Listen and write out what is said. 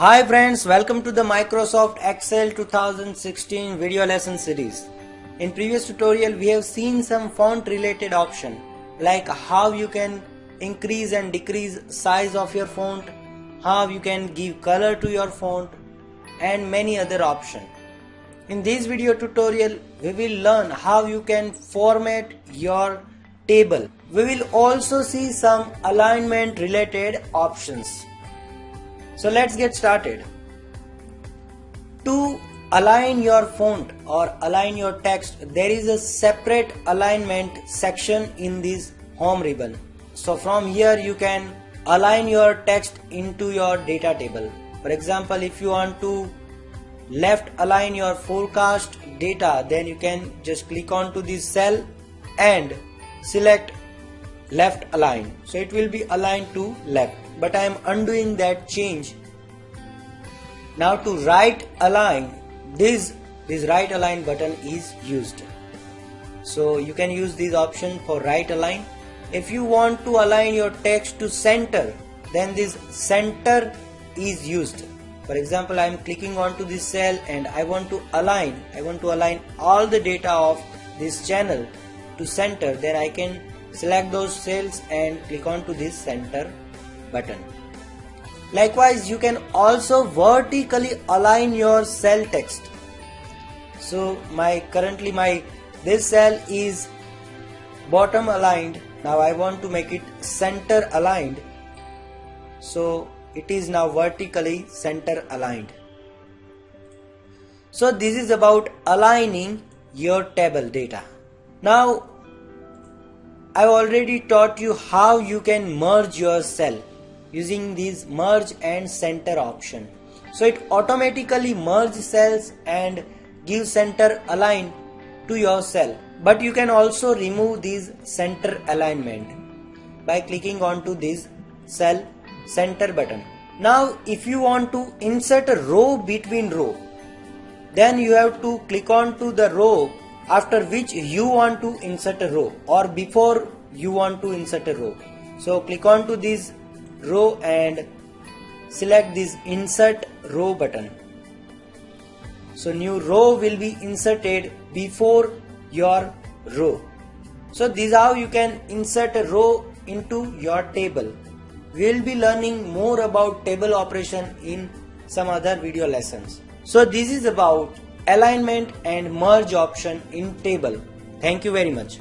Hi friends, welcome to the Microsoft Excel 2016 video lesson series. In previous tutorial we have seen some font related option like how you can increase and decrease size of your font, how you can give color to your font and many other options. In this video tutorial we will learn how you can format your table. We will also see some alignment related options. So let's get started. To align your font or align your text, there is a separate alignment section in this home ribbon. So from here you can align your text into your data table. For example, if you want to left align your forecast data, then you can just click on to this cell and select left align. So it will be aligned to left. But I am undoing that change. Now to right align, this right align button is used. So you can use this option for right align. If you want to align your text to center, then this center is used. For example, I am clicking onto this cell and I want to align all the data of this channel to center. Then I can select those cells and click onto this center button. Likewise, you can also vertically align your cell text. So currently this cell is bottom aligned. Now I want to make it center aligned. So it is now vertically center aligned. So this is about aligning your table data. Now I've already taught you how you can merge your cell using this merge and center option. So it automatically merges cells and gives center align to your cell. But you can also remove this center alignment by clicking onto this cell center button. Now if you want to insert a row between row, then you have to click onto the row after which you want to insert a row or before you want to insert a row. So click onto this row and select this insert row button. So new row will be inserted before your row. So this is how you can insert a row into your table. We will be learning more about table operation in some other video lessons. So this is about alignment and merge option in table. Thank you very much.